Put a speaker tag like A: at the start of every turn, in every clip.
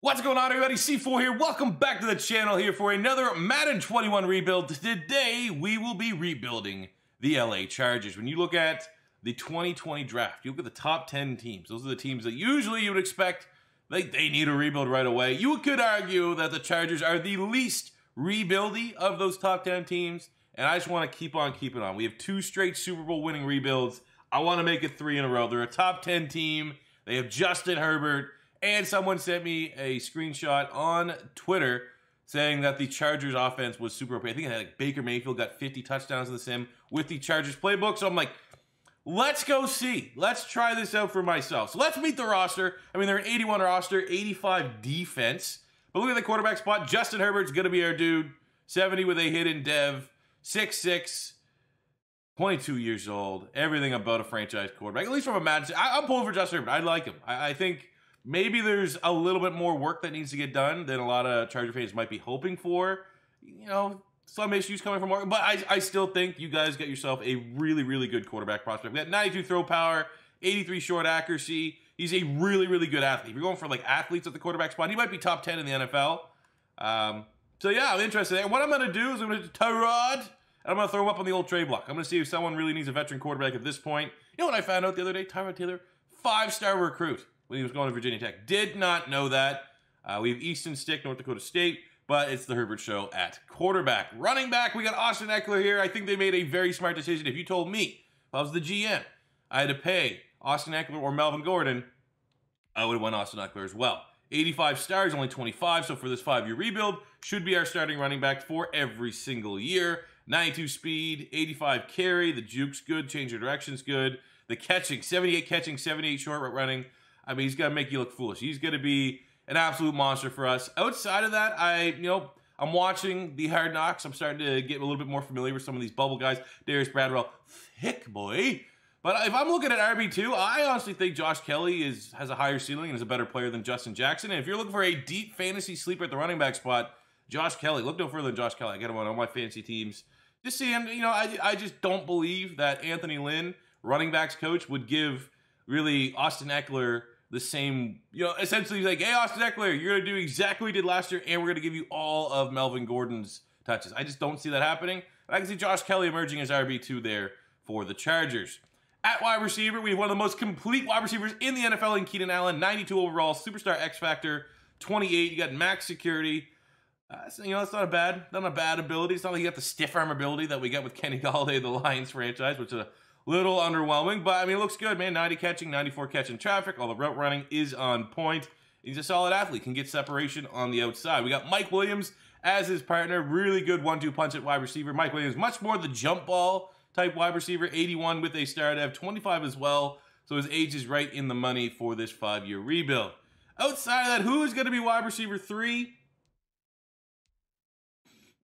A: What's going on, everybody? C4 here. Welcome back to the channel here for another Madden 21 rebuild. Today, we will be rebuilding the LA Chargers. When you look at the 2020 draft, you look at the top 10 teams. Those are the teams that usually you would expect they need a rebuild right away. You could argue that the Chargers are the least rebuildy of those top 10 teams, and I just want to keep on keeping on. We have 2 straight Super Bowl winning rebuilds. I want to make it 3 in a row. They're a top 10 team. They have Justin Herbert. And someone sent me a screenshot on Twitter saying that the Chargers offense was super OP. I think it had like Baker Mayfield got 50 touchdowns in the sim with the Chargers playbook. So I'm like, let's go see. Let's try this out for myself. So let's meet the roster. I mean, they're an 81 roster, 85 defense. But look at the quarterback spot. Justin Herbert's going to be our dude. 70 with a hidden dev. 6'6". 22 years old. Everything about a franchise quarterback. At least from a Madden. I'm pulling for Justin Herbert. I like him. I think maybe there's a little bit more work that needs to get done than a lot of Charger fans might be hoping for. You know, some issues coming from work. But I still think you guys get yourself a really, really good quarterback prospect. We got 92 throw power, 83 short accuracy. He's a really, really good athlete. If you're going for like athletes at the quarterback spot, he might be top 10 in the NFL. So yeah, I'm interested. And what I'm going to do is I'm going to Tyrod, and I'm going to throw him up on the old trade block. I'm going to see if someone really needs a veteran quarterback at this point. You know what I found out the other day? Tyrod Taylor, 5-star recruit when he was going to Virginia Tech. Did not know that. We have Easton Stick, North Dakota State, but it's the Herbert Show at quarterback. Running back, we got Austin Ekeler here. I think they made a very smart decision. If you told me, if I was the GM, I had to pay Austin Ekeler or Melvin Gordon, I would have won Austin Ekeler as well. 85 stars, only 25, so for this 5-year rebuild, should be our starting running back for every single year. 92 speed, 85 carry, the juke's good, change of direction's good. The catching, 78 catching, 78 short route running. I mean, he's going to make you look foolish. He's going to be an absolute monster for us. Outside of that, I'm watching the Hard Knocks. I'm starting to get a little bit more familiar with some of these bubble guys. Darius Bradwell, thick boy. But if I'm looking at RB2, I honestly think Josh Kelly has a higher ceiling and is a better player than Justin Jackson. And if you're looking for a deep fantasy sleeper at the running back spot, Josh Kelly. Look no further than Josh Kelly. I get him on all my fantasy teams. Just seeing, I just don't believe that Anthony Lynn, running backs coach, would give really Austin Ekeler the same, essentially like, hey, Austin Ekeler, you're going to do exactly what you did last year, and we're going to give you all of Melvin Gordon's touches. I just don't see that happening. And I can see Josh Kelly emerging as RB2 there for the Chargers. At wide receiver, we have one of the most complete wide receivers in the NFL in Keenan Allen, 92 overall, superstar X Factor, 28. You got max security. That's not a bad ability. It's not like you got the stiff arm ability that we got with Kenny Galladay, the Lions franchise, which is a little underwhelming, but I mean, it looks good, man. 90 catching, 94 catching traffic. All the route running is on point. He's a solid athlete, can get separation on the outside. We got Mike Williams as his partner. Really good 1-2 punch at wide receiver. Mike Williams, much more the jump ball type wide receiver. 81 with a star dev, 25 as well. So his age is right in the money for this 5-year rebuild. Outside of that, who is going to be wide receiver 3?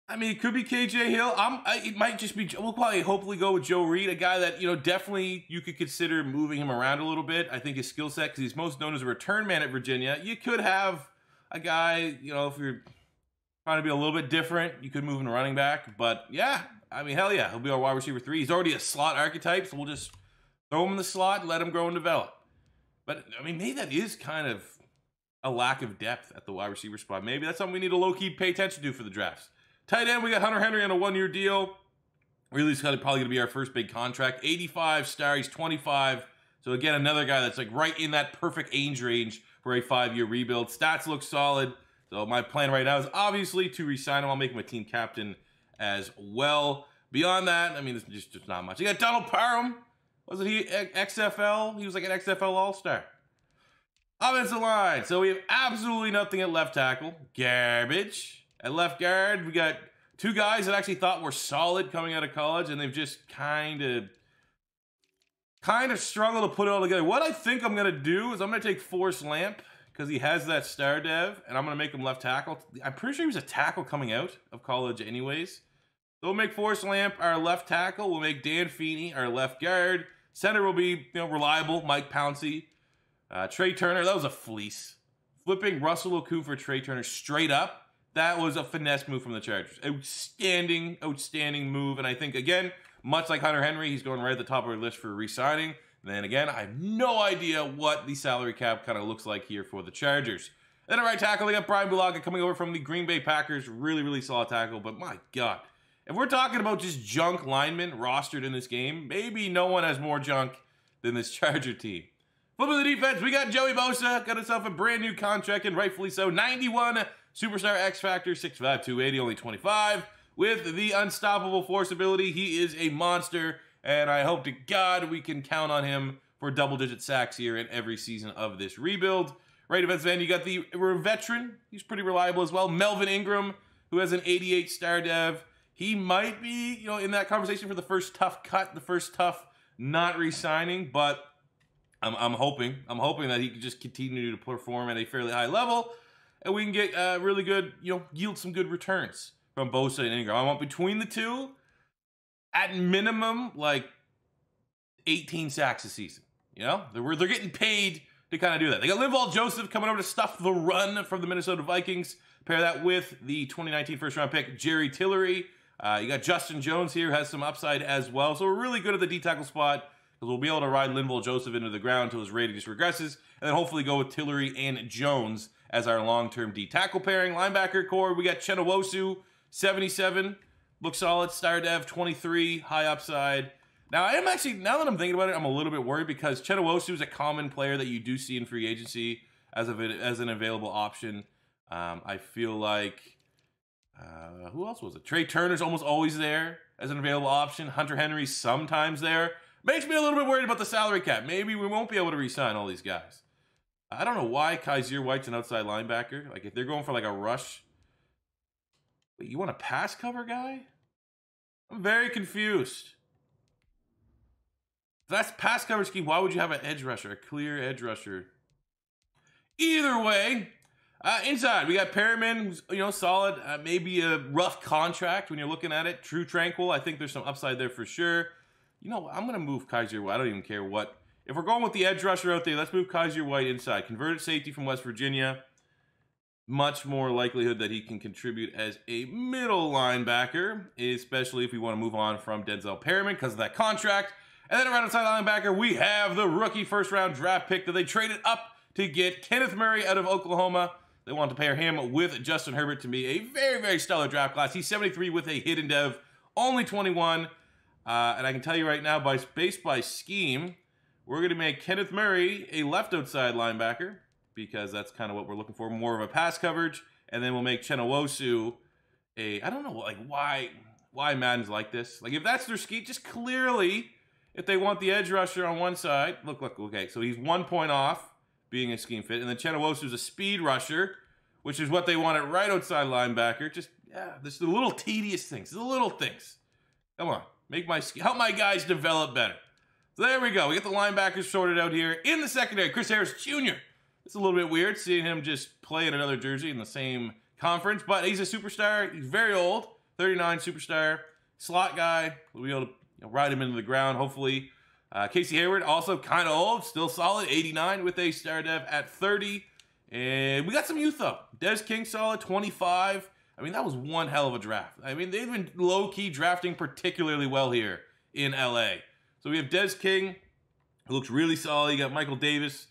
A: I mean, it could be KJ Hill. It might just be, we'll probably hopefully go with Joe Reed, a guy that, definitely you could consider moving him around a little bit. I think his skill set, because he's most known as a return man at Virginia. You could have a guy, if you're trying to be a little bit different, you could move him to running back. But yeah, I mean, hell yeah, he'll be our wide receiver 3. He's already a slot archetype, so we'll just throw him in the slot and let him grow and develop. But, I mean, maybe that is kind of a lack of depth at the wide receiver spot. Maybe that's something we need to low-key pay attention to for the drafts. Tight end, we got Hunter Henry on a 1-year deal. Really, it's probably going to be our first big contract. 85 star, he's 25. So again, another guy that's like right in that perfect age range for a 5-year rebuild. Stats look solid. So my plan right now is obviously to re-sign him. I'll make him a team captain as well. Beyond that, I mean, this is just not much. You got Donald Parham. Wasn't he XFL? He was like an XFL All-Star. Offensive line. So we have absolutely nothing at left tackle. Garbage. At left guard, we got 2 guys that I actually thought were solid coming out of college, and they've just kind of struggled to put it all together. What I think I'm going to do is I'm going to take Forrest Lamp, because he has that star dev, and I'm going to make him left tackle. I'm pretty sure he was a tackle coming out of college anyways. So we'll make Forrest Lamp our left tackle. We'll make Dan Feeney our left guard. Center will be reliable, Mike Pouncey. Trey Turner, that was a fleece. Flipping Russell Okung for Trey Turner straight up. That was a finesse move from the Chargers. Outstanding move. And I think, again, much like Hunter Henry, he's going right at the top of our list for re-signing. And then again, I have no idea what the salary cap kind of looks like here for the Chargers. Then at right tackle, they got Brian Bulaga coming over from the Green Bay Packers. Really, really solid tackle, but my God. If we're talking about just junk linemen rostered in this game, maybe no one has more junk than this Charger team. Flipping the defense, we got Joey Bosa, got himself a brand new contract, and rightfully so. 91 Superstar X Factor, 6'5", 280, only 25. With the unstoppable force ability, he is a monster, and I hope to God we can count on him for double-digit sacks here in every season of this rebuild. Right defensive end, you got the veteran. He's pretty reliable as well. Melvin Ingram, who has an 88 star dev. He might be, in that conversation for the first tough cut, the first tough not re-signing, but I'm hoping that he can just continue to perform at a fairly high level, and we can get really good, yield some good returns from Bosa and Ingram. I want between the two, at minimum, like 18 sacks a season. They're getting paid to kind of do that. They got Linval Joseph coming over to stuff the run from the Minnesota Vikings. Pair that with the 2019 first-round pick, Jerry Tillery. You got Justin Jones here, who has some upside as well. So we're really good at the D-tackle spot, because we'll be able to ride Linval Joseph into the ground until his rating just regresses, and then hopefully go with Tillery and Jones as our long-term D-tackle pairing. Linebacker core, we got Chenowusu, 77. Looks solid. Star Dev, 23. High upside. Now that I'm thinking about it, I'm a little bit worried because Chenowusu is a common player that you do see in free agency as an available option. I feel like, who else was it? Trey Turner's almost always there as an available option. Hunter Henry's sometimes there. Makes me a little bit worried about the salary cap. Maybe we won't be able to re-sign all these guys. I don't know why Kaiser White's an outside linebacker. Like, if they're going for like a rush. Wait, you want a pass cover guy? I'm very confused. If that's pass cover scheme, why would you have an edge rusher, a clear edge rusher? Either way, inside, we got Perriman, who's, solid. Maybe a rough contract when you're looking at it. True Tranquil, I think there's some upside there for sure. I'm going to move Kaiser White. I don't even care what. If we're going with the edge rusher out there, let's move Kaiser White inside. Converted safety from West Virginia. Much more likelihood that he can contribute as a middle linebacker, especially if we want to move on from Denzel Perriman because of that contract. And then around outside linebacker, we have the rookie first-round draft pick that they traded up to get Kenneth Murray out of Oklahoma. They want to pair him with Justin Herbert to be a very, very stellar draft class. He's 73 with a hidden dev, only 21. And I can tell you right now, based by scheme, we're going to make Kenneth Murray a left outside linebacker because that's kind of what we're looking for, more of a pass coverage. And then we'll make Chenowusu I don't know, like why Madden's like this. Like if that's their scheme, just clearly, if they want the edge rusher on one side, look, okay, so he's 1 point off being a scheme fit. And then Chenowusu's a speed rusher, which is what they want at right outside linebacker. Just, this is the little tedious things, the little things. Come on, help my guys develop better. So there we go. We get the linebackers sorted out here. In the secondary, Chris Harris Jr. It's a little bit weird seeing him just play in another jersey in the same conference, but he's a superstar. He's very old, 39 superstar, slot guy. We'll be able to ride him into the ground, hopefully. Casey Hayward, also kind of old, still solid, 89 with a star dev at 30. And we got some youth, though. Des King, solid, 25. I mean, that was one hell of a draft. I mean, they've been low-key drafting particularly well here in LA. So we have Des King, who looks really solid. You got Michael Davis,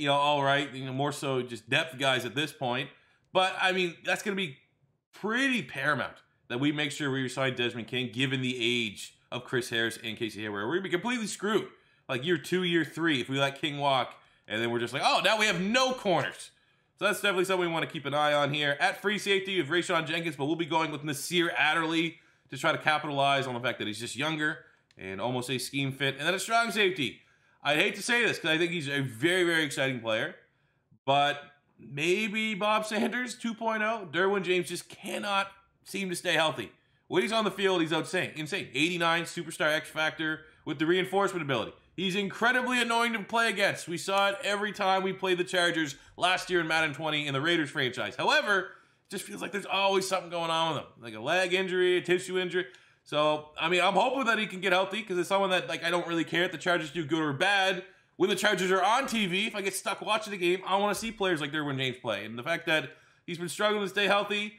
A: all right. More so just depth guys at this point. But, I mean, that's going to be pretty paramount that we make sure we resign Desmond King, given the age of Chris Harris and Casey Hayward. We're going to be completely screwed. Like year 2, year 3, if we let King walk, and then we're just like, oh, now we have no corners. So that's definitely something we want to keep an eye on here. At free safety, we have Rayshawn Jenkins, but we'll be going with Nasir Adderley to try to capitalize on the fact that he's just younger and almost a scheme fit. And then a strong safety. I'd hate to say this because I think he's a very, very exciting player, but maybe Bob Sanders 2.0. Derwin James just cannot seem to stay healthy. When he's on the field, he's insane. 89 superstar X Factor with the reinforcement ability. He's incredibly annoying to play against. We saw it every time we played the Chargers last year in Madden 20 in the Raiders franchise. However, it just feels like there's always something going on with him. Like a leg injury, a tissue injury. So, I mean, I'm hoping that he can get healthy because it's someone that, I don't really care if the Chargers do good or bad. When the Chargers are on TV, if I get stuck watching the game, I want to see players like Derwin James play. And the fact that he's been struggling to stay healthy,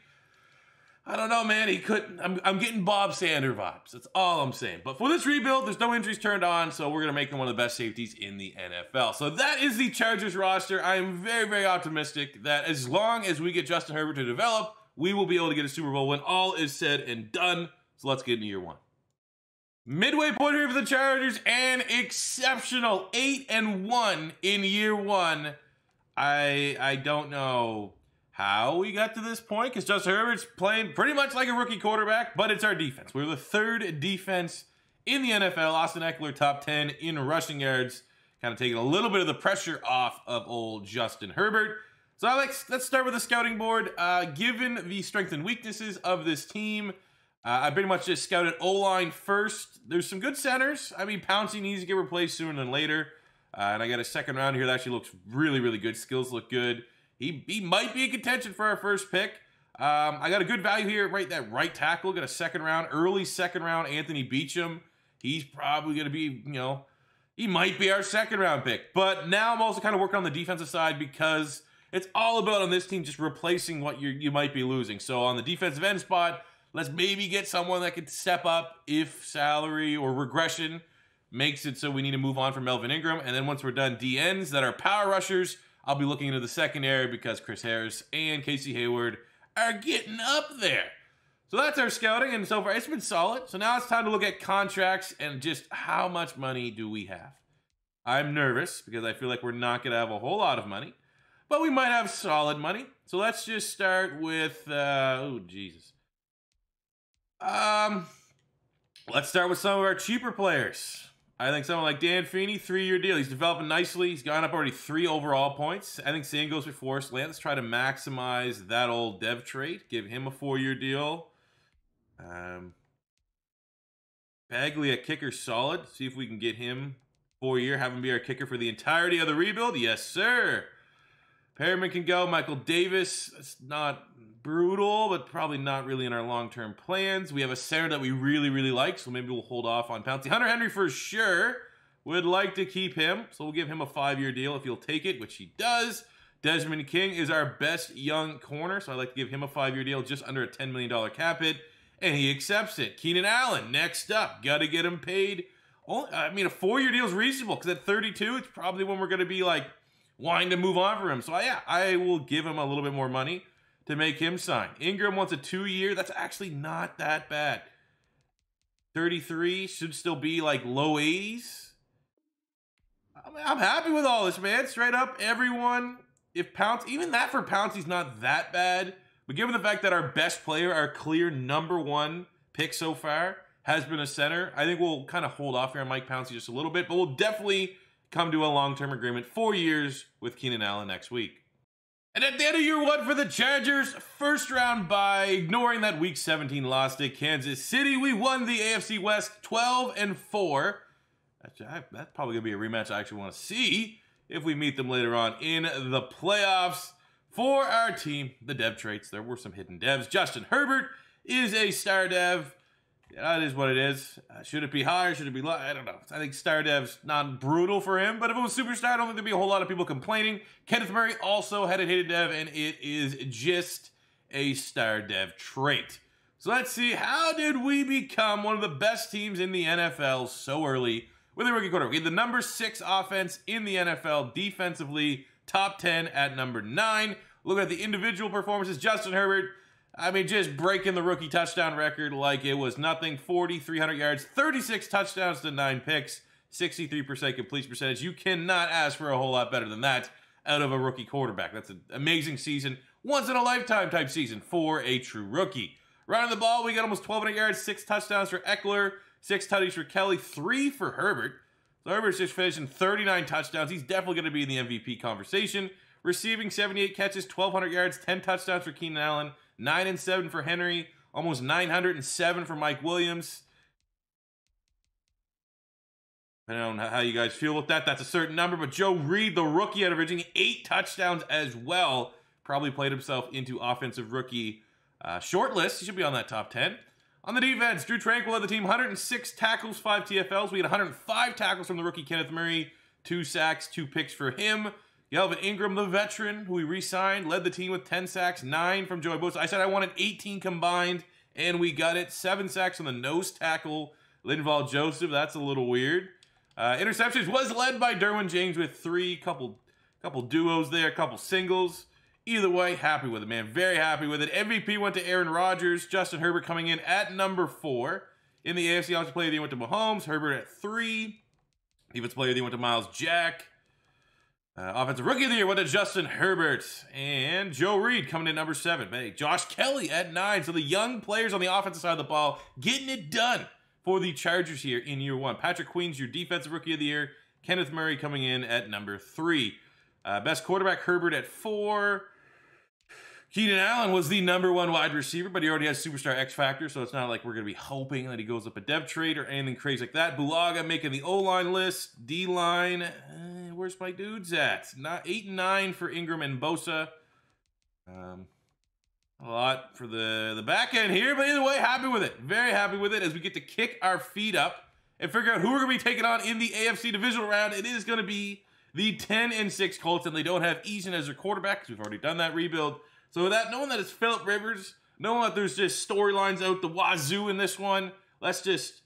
A: I don't know, man. He couldn't. I'm getting Bob Sander vibes. That's all I'm saying. But for this rebuild, there's no injuries turned on, so we're going to make him one of the best safeties in the NFL. So that is the Chargers roster. I am very, very optimistic that as long as we get Justin Herbert to develop, we will be able to get a Super Bowl when all is said and done. So let's get into year one. Midway point here for the Chargers, an exceptional 8-1 in year one. I don't know how we got to this point, because Justin Herbert's playing pretty much like a rookie quarterback, but it's our defense. We're the third defense in the NFL. Austin Eckler, top 10 in rushing yards, kind of taking a little bit of the pressure off of old Justin Herbert. So let's start with the scouting board. Given the strengths and weaknesses of this team, I pretty much just scouted O-line first. There's some good centers. I mean, Pouncey needs to get replaced sooner than later. And I got a second round here that actually looks really, really good. Skills look good. He might be in contention for our first pick. I got a good value here, right? That right tackle, got a second round, early second round, Anthony Beecham. He's probably going to be, he might be our second round pick. But now I'm also kind of working on the defensive side because it's all about on this team just replacing what you might be losing. So on the defensive end spot, let's maybe get someone that could step up if salary or regression makes it so we need to move on from Melvin Ingram. And then once we're done, DNs that are power rushers, I'll be looking into the secondary because Chris Harris and Casey Hayward are getting up there. So that's our scouting, and so far it's been solid. So now it's time to look at contracts and just how much money do we have. I'm nervous because I feel like we're not going to have a whole lot of money, but we might have solid money. So let's just start with, oh, Jesus. Let's start with some of our cheaper players. I think someone like Dan Feeney, 3-year deal. He's developing nicely. He's gone up already 3 overall points. I think same goes for Forrest Lamp. Let's try to maximize that old dev trait. Give him a 4-year deal. Bagley at kicker, solid. See if we can get him 4-year. Have him be our kicker for the entirety of the rebuild. Yes, sir. Perriman can go. Michael Davis. That's not brutal, but probably not really in our long-term plans. We have a center that we really, really like, so maybe we'll hold off on Pouncey. Hunter Henry for sure. Would like to keep him, so we'll give him a 5-year deal if he'll take it, which he does. Desmond King is our best young corner, so I'd like to give him a 5-year deal, just under a $10 million cap hit, and he accepts it. Keenan Allen, next up. Got to get him paid. I mean, a 4-year deal is reasonable, because at 32, it's probably when we're going to be, like, wanting to move on for him. So, yeah, I will give him a little bit more money to make him sign. Ingram wants a 2-year. That's actually not that bad. 33 should still be like low 80s. I'm happy with all this, man. Straight up, everyone. If Pounce, even that for Pouncey's not that bad. But given the fact that our best player, our clear #1 pick so far, has been a center, I think we'll kind of hold off here on Mike Pouncey just a little bit. But we'll definitely come to a long-term agreement, 4 years with Keenan Allen next week. And at the end of year one for the Chargers, first round bye, ignoring that Week 17 loss to Kansas City, we won the AFC West 12-4. That's probably going to be a rematch I actually want to see if we meet them later on in the playoffs. For our team, the dev traits, there were some hidden devs. Justin Herbert is a star dev. That is what it is. Should it be higher? Should it be low? I don't know. I think star dev's not brutal for him, but if it was superstar, I don't think there'd be a whole lot of people complaining. Kenneth Murray also had a hated dev, and it is just a star dev trait. So let's see, how did we become one of the best teams in the NFL so early with a rookie quarterback? We had the number 6 offense in the NFL, defensively, top 10 at number 9. Looking at the individual performances, Justin Herbert, I mean, just breaking the rookie touchdown record like it was nothing. 300 yards, 36 touchdowns to 9 picks, 63% completion percentage. You cannot ask for a whole lot better than that out of a rookie quarterback. That's an amazing season. Once-in-a-lifetime type season for a true rookie. Running the ball, we got almost 1,200 yards, 6 touchdowns for Eckler, 6 tutties for Kelly, 3 for Herbert. So Herbert's just finishing 39 touchdowns. He's definitely going to be in the MVP conversation. Receiving 78 catches, 1,200 yards, 10 touchdowns for Keenan Allen. 9 and 7 for Henry, almost 907 for Mike Williams. I don't know how you guys feel with that. That's a certain number, but Joe Reed, the rookie out of Virginia, 8 touchdowns as well. Probably played himself into offensive rookie short list. He should be on that top 10. On the defense, Drew Tranquil led the team, 106 tackles, 5 TFLs. We had 105 tackles from the rookie Kenneth Murray, 2 sacks, 2 picks for him. Melvin Ingram, the veteran, who we re-signed, led the team with 10 sacks, 9 from Joey Bosa. I said I wanted 18 combined, and we got it. 7 sacks from the nose tackle, Linval Joseph. That's a little weird. Interceptions was led by Derwin James with 3, couple duos there, couple singles. Either way, happy with it, man. Very happy with it. MVP went to Aaron Rodgers. Justin Herbert coming in at number 4. In the AFC Offensive Player of the Year went to Mahomes. Herbert at 3. Defensive Player of the Year went to Miles Jack. Offensive Rookie of the Year went to Justin Herbert. And Joe Reed coming in number 7. Hey, Josh Kelly at 9. So the young players on the offensive side of the ball getting it done for the Chargers here in year 1. Patrick Queen's your Defensive Rookie of the Year. Kenneth Murray coming in at number 3. Best quarterback, Herbert at 4. Keenan Allen was the number 1 wide receiver, but he already has Superstar X Factor, so it's not like we're going to be hoping that he goes up a depth trade or anything crazy like that. Bulaga making the O-line list. D-line, where's my dudes at? 8 and 9 for Ingram and Bosa. A lot for the back end here, but either way, happy with it. Very happy with it as we get to kick our feet up and figure out who we're going to be taking on in the AFC divisional round. It is going to be the 10-6 Colts, and they don't have Eason as their quarterback because we've already done that rebuild. So with that, knowing that it's Phillip Rivers, knowing that there's just storylines out the wazoo in this one, let's just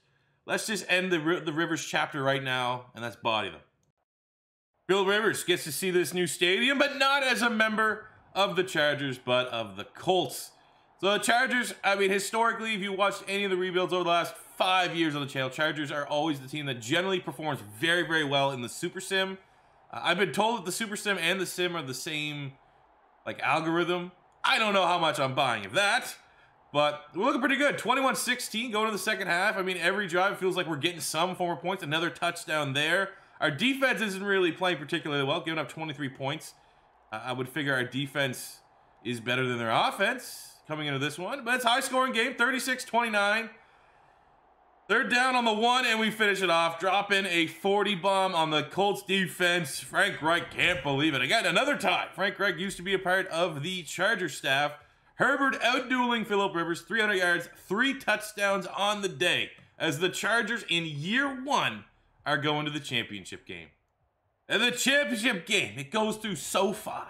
A: end the Rivers chapter right now, and let's body them. Phillip Rivers gets to see this new stadium, but not as a member of the Chargers, but of the Colts. So the Chargers, I mean, historically, if you watched any of the rebuilds over the last 5 years on the channel, Chargers are always the team that generally performs very, very well in the Super Sim. I've been told that the Super Sim and the Sim are the same, like, algorithm. I don't know how much I'm buying of that, but we're looking pretty good. 21-16 going to the second half. I mean, every drive feels like we're getting some form of points. Another touchdown there. Our defense isn't really playing particularly well, giving up 23 points. I would figure our defense is better than their offense coming into this one, but it's a high-scoring game, 36-29. Third down on the 1, and we finish it off, dropping a 40 bomb on the Colts defense. Frank Reich can't believe it. Again, another tie. Frank Reich used to be a part of the Chargers staff. Herbert outdueling Phillip Rivers, 300 yards, 3 touchdowns on the day, as the Chargers in year 1 are going to the championship game. And the championship game, it goes through SoFi.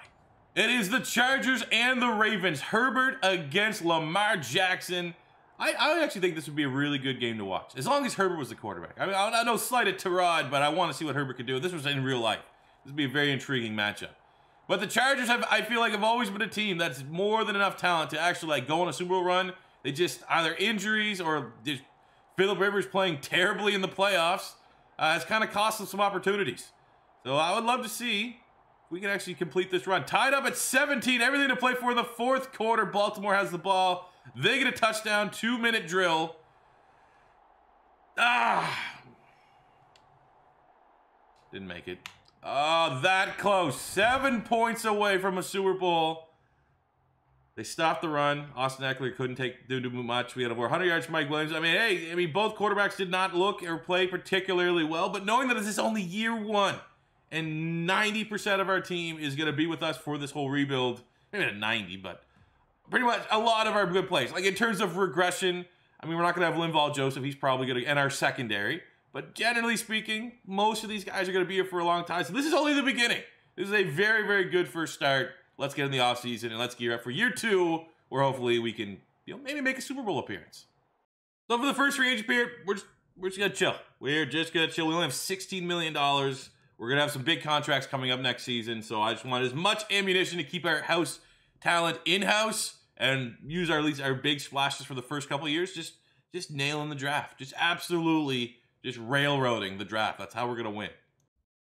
A: It is the Chargers and the Ravens. Herbert against Lamar Jackson. I actually think this would be a really good game to watch, as long as Herbert was the quarterback. I mean, I know slight it to Rod, but I want to see what Herbert could do. This was in real life. This would be a very intriguing matchup. But the Chargers I feel like, have always been a team that's more than enough talent to actually like go on a Super Bowl run. They just either injuries or just Phillip Rivers playing terribly in the playoffs has kind of cost them some opportunities. So I would love to see if we can actually complete this run. Tied up at 17, everything to play for the 4th quarter. Baltimore has the ball. They get a touchdown, 2-minute drill. Didn't make it. Oh, that close. 7 points away from a Super Bowl. They stopped the run. Austin Eckler couldn't do much. We had over 100 yards from Mike Williams. I mean, both quarterbacks did not look or play particularly well, but knowing that this is only year 1 and 90% of our team is going to be with us for this whole rebuild, maybe not 90, but pretty much a lot of our good plays. Like in terms of regression, I mean, we're not going to have Linval Joseph. He's probably going to, and our secondary. But generally speaking, most of these guys are going to be here for a long time. So this is only the beginning. This is a very, very good first start. Let's get in the offseason and let's gear up for year 2, where hopefully we can, maybe make a Super Bowl appearance. So for the first free agent period, we're just going to chill. We're just going to chill. We only have $16 million. We're going to have some big contracts coming up next season. So I just want as much ammunition to keep our house talent in-house and use at least our big splashes for the first couple of years. Just nailing the draft. Just absolutely just railroading the draft. That's how we're going to win.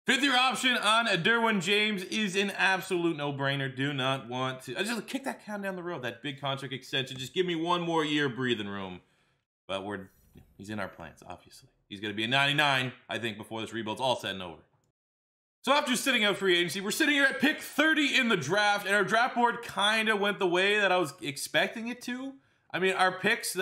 A: 5th-year option on Derwin James is an absolute no-brainer. Do not want to. I just kick that can down the road. That big contract extension. Just give me 1 more year breathing room. But he's in our plans, obviously. He's going to be a 99, I think, before this rebuild's all said and over. So after sitting out free agency, we're sitting here at pick 30 in the draft, and our draft board kind of went the way that I was expecting it to. I mean, our picks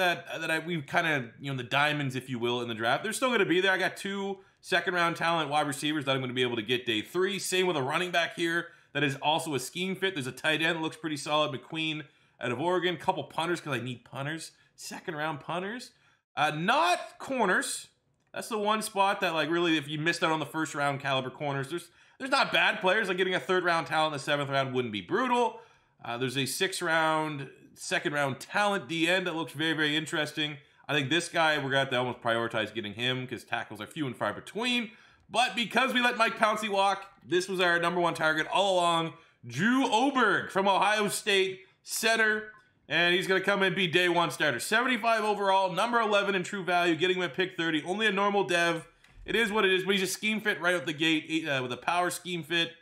A: we've kind of, the diamonds, if you will, in the draft, they're still going to be there. I got 2 second-round talent wide receivers that I'm going to be able to get day 3. Same with a running back here that is also a scheme fit. There's a tight end that looks pretty solid, McQueen out of Oregon. Couple punters because I need punters. Second-round punters. Not corners. That's the one spot that, like, really, if you missed out on the first-round caliber corners, There's not bad players. Like getting a 3rd round talent in the 7th round wouldn't be brutal. There's a 6th round, 2nd round talent DN that looks very, very interesting. I think this guy, we're going to have to almost prioritize getting him because tackles are few and far between. But because we let Mike Pouncey walk, this was our #1 target all along. Drew Oberg from Ohio State, center. And he's going to come in and be day 1 starter. 75 overall, number 11 in true value, getting him at pick 30. Only a normal dev. It is what it is, but he's a scheme fit right out the gate with a power scheme fit.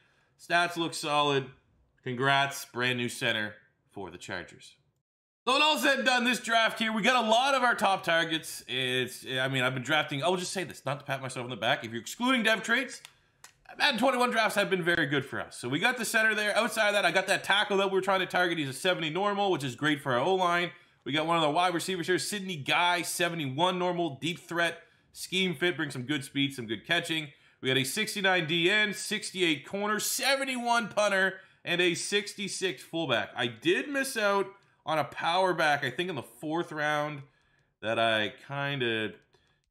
A: Stats look solid. Congrats, brand new center for the Chargers. So when all said and done, this draft here, we got a lot of our top targets. I mean, I've been drafting, I'll just say this, not to pat myself on the back. If you're excluding dev traits, Madden 21 drafts have been very good for us. So we got the center there. Outside of that, I got that tackle that we were trying to target. He's a 70 normal, which is great for our O-line. We got one of the wide receivers here, Sidney Guy, 71 normal, deep threat, scheme fit, brings some good speed, some good catching. We got a 69 DN, 68 corner, 71 punter, and a 66 fullback. I did miss out on a power back, I think in the 4th round, that I kind of,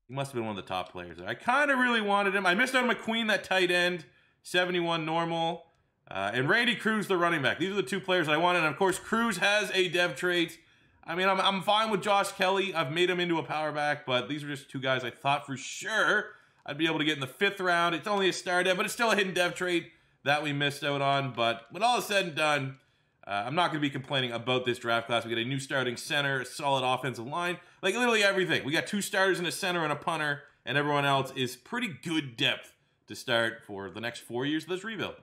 A: he must have been one of the top players. I kind of really wanted him. I missed out on McQueen, that tight end, 71 normal, and Randy Cruz, the running back. These are the 2 players I wanted, and of course, Cruz has a dev trait. I mean, I'm fine with Josh Kelly. I've made him into a power back, but these are just 2 guys I thought for sure I'd be able to get in the 5th round. It's only a star dev, but it's still a hidden dev trait that we missed out on. But when all is said and done, I'm not going to be complaining about this draft class. We get a new starting center, a solid offensive line, like literally everything. We got 2 starters and a center and a punter, and everyone else is pretty good depth to start for the next 4 years of this rebuild.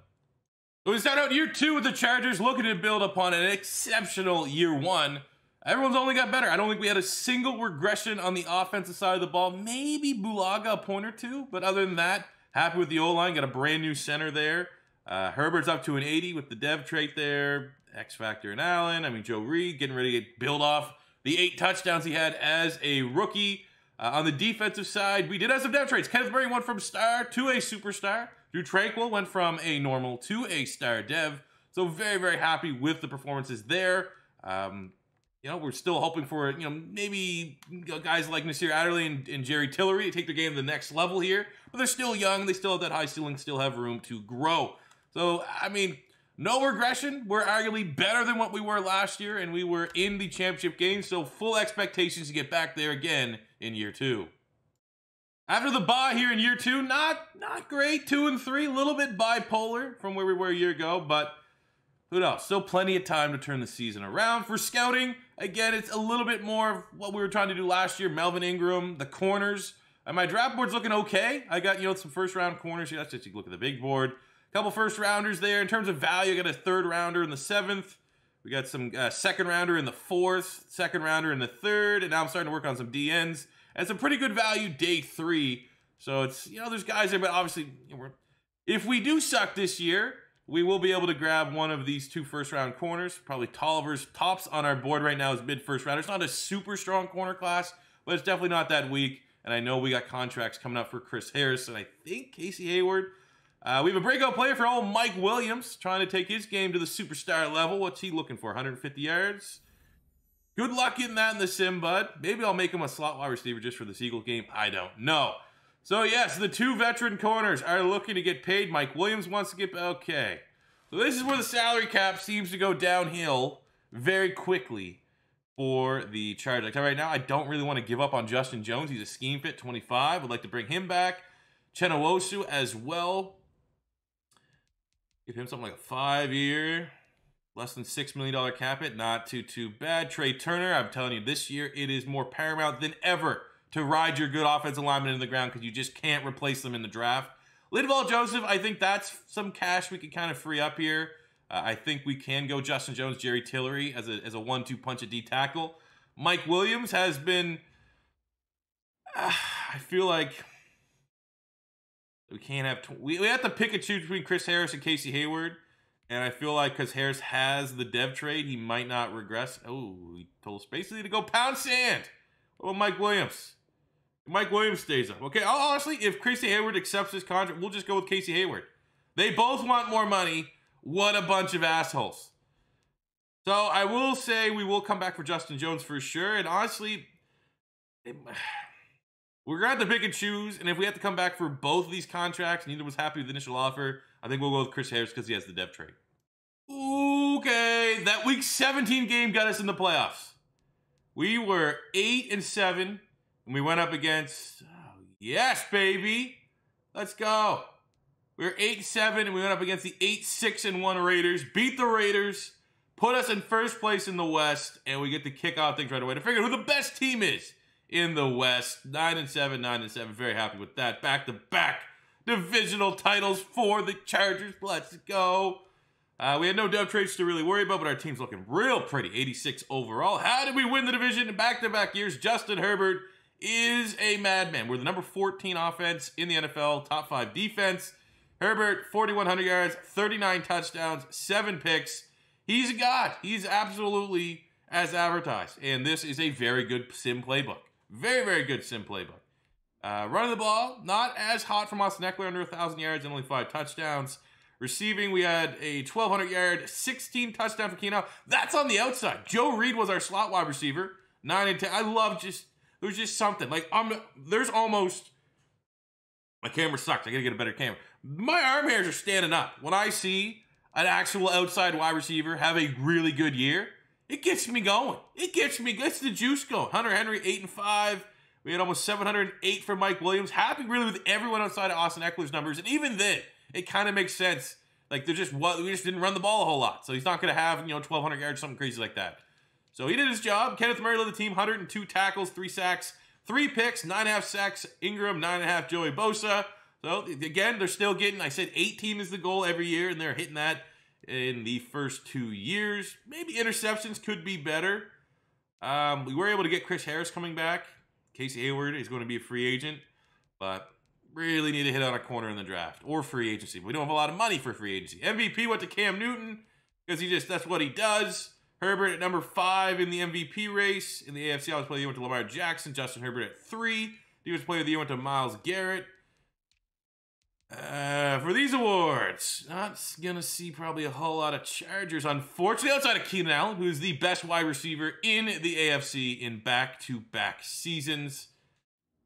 A: So we start out year 2 with the Chargers, looking to build upon an exceptional year 1. Everyone's only got better. I don't think we had a single regression on the offensive side of the ball. Maybe Bulaga, a point or 2, but other than that, happy with the O-line. Got a brand new center there. Herbert's up to an 80 with the dev trait there. X Factor and Allen. I mean, Joe Reed getting ready to build off the 8 touchdowns he had as a rookie. On the defensive side, we did have some dev traits. Kenneth Murray went from star to a superstar. Drew Tranquil went from a normal to a star dev. So very, very happy with the performances there. You know, we're still hoping for, you know, maybe guys like Nasir Adderley and Jerry Tillery to take their game to the next level here. But they're still young. They still have that high ceiling, still have room to grow. So, I mean, no regression. We're arguably better than what we were last year, and we were in the championship game. So full expectations to get back there again in year 2. After the bye here in year 2, not great. 2 and 3, a little bit bipolar from where we were a year ago, but who knows? Still plenty of time to turn the season around. For scouting, again, it's a little bit more of what we were trying to do last year. Melvin Ingram, the corners. And my draft board's looking okay. I got, you know, some first-round corners here. That's just a look at the big board. A couple first-rounders there. In terms of value, I got a 3rd-rounder in the 7th. We got some 2nd-rounder in the 4th, 2nd-rounder in the 3rd, and now I'm starting to work on some DNs. And some pretty good value day 3. So it's, you know, there's guys there, but obviously, you know, if we do suck this year, we will be able to grab one of these 2 first-round corners. Probably Tolliver's tops on our board right now is mid-first round. It's not a super strong corner class, but it's definitely not that weak. And I know we got contracts coming up for Chris Harris and I think Casey Hayward. We have a breakout player for old Mike Williams, trying to take his game to the superstar level. What's he looking for, 150 yards? Good luck getting that in the sim, bud. Maybe I'll make him a slot wide receiver just for this Eagle game. I don't know. So yes, the 2 veteran corners are looking to get paid. Mike Williams wants to get, okay. So this is where the salary cap seems to go downhill very quickly for the Chargers. Right now, I don't really want to give up on Justin Jones. He's a scheme fit, 25. Would like to bring him back. Chenowoshu as well. Give him something like a 5-year, less than $6 million cap hit. Not too bad. Trey Turner, I'm telling you, this year it is more paramount than ever to ride your good offensive linemen in the ground because you just can't replace them in the draft. Linval Joseph, I think that's some cash we can kind of free up here. I think we can go Justin Jones, Jerry Tillery as a 1-2 punch at D tackle. Mike Williams has been, I feel like we can't have, we have to pick and choose between Chris Harris and Casey Hayward. And I feel like because Harris has the dev trade, he might not regress. Oh, he told us basically to go pound sand. What about Mike Williams? Mike Williams stays up. Okay, honestly, if Casey Hayward accepts his contract, we'll just go with Casey Hayward. They both want more money. What a bunch of assholes. So I will say we will come back for Justin Jones for sure. And honestly, We're going to have to pick and choose, and if we have to come back for both of these contracts, neither was happy with the initial offer, I think we'll go with Chris Harris because he has the dev trade. Okay, that Week 17 game got us in the playoffs. We were 8-7, and we went up against, oh, yes, baby. Let's go. We were 8-7, and we went up against the 8-6-1 Raiders, beat the Raiders, put us in first place in the West, and we get to kick off things right away to figure out who the best team is in the West. 9-7, 9-7. Very happy with that. Back-to-back divisional titles for the Chargers. Let's go. We had no dub trades to really worry about, but our team's looking real pretty. 86 overall. How did we win the division in back-to-back years? Justin Herbert is a madman. We're the number 14 offense in the NFL, top 5 defense. Herbert, 4,100 yards, 39 touchdowns, 7 picks. He's a god. He's absolutely as advertised. And this is a very good sim playbook. Very, very good sim playbook. Running the ball, not as hot from Austin Eckler, under 1,000 yards and only 5 touchdowns. Receiving, we had a 1,200 yard, 16 touchdown for Keenan. That's on the outside. Joe Reed was our slot wide receiver. 9 and 10. I love there's just something. Like, there's almost, my camera sucks. I gotta get a better camera. My arm hairs are standing up. When I see an actual outside wide receiver have a really good year, it gets me going. It gets the juice going. Hunter Henry, 8-5. We had almost 708 for Mike Williams. Happy really with everyone outside of Austin Eckler's numbers. And even then, it kind of makes sense. Like, we just didn't run the ball a whole lot. So he's not going to have, 1,200 yards, something crazy like that. So he did his job. Kenneth Murray led the team, 102 tackles, 3 sacks, 3 picks, 9.5 sacks. Ingram, 9.5. Joey Bosa. So, again, they're still getting, I said 18 is the goal every year, and they're hitting that in the first 2 years. Maybe interceptions could be better. We were able to get Chris Harris coming back. Casey Hayward is going to be a free agent, but really need to hit on a corner in the draft or free agency. We don't have a lot of money for free agency. MVP went to Cam Newton because that's what he does. Herbert at number 5 in the MVP race. In the AFC, Offensive Player of the Year went to Lamar Jackson. Justin Herbert at 3. Defensive Player of the Year went to Myles Garrett. For these awards, not gonna see probably a whole lot of Chargers, unfortunately, outside of Keenan Allen, who's the best wide receiver in the AFC in back-to-back seasons.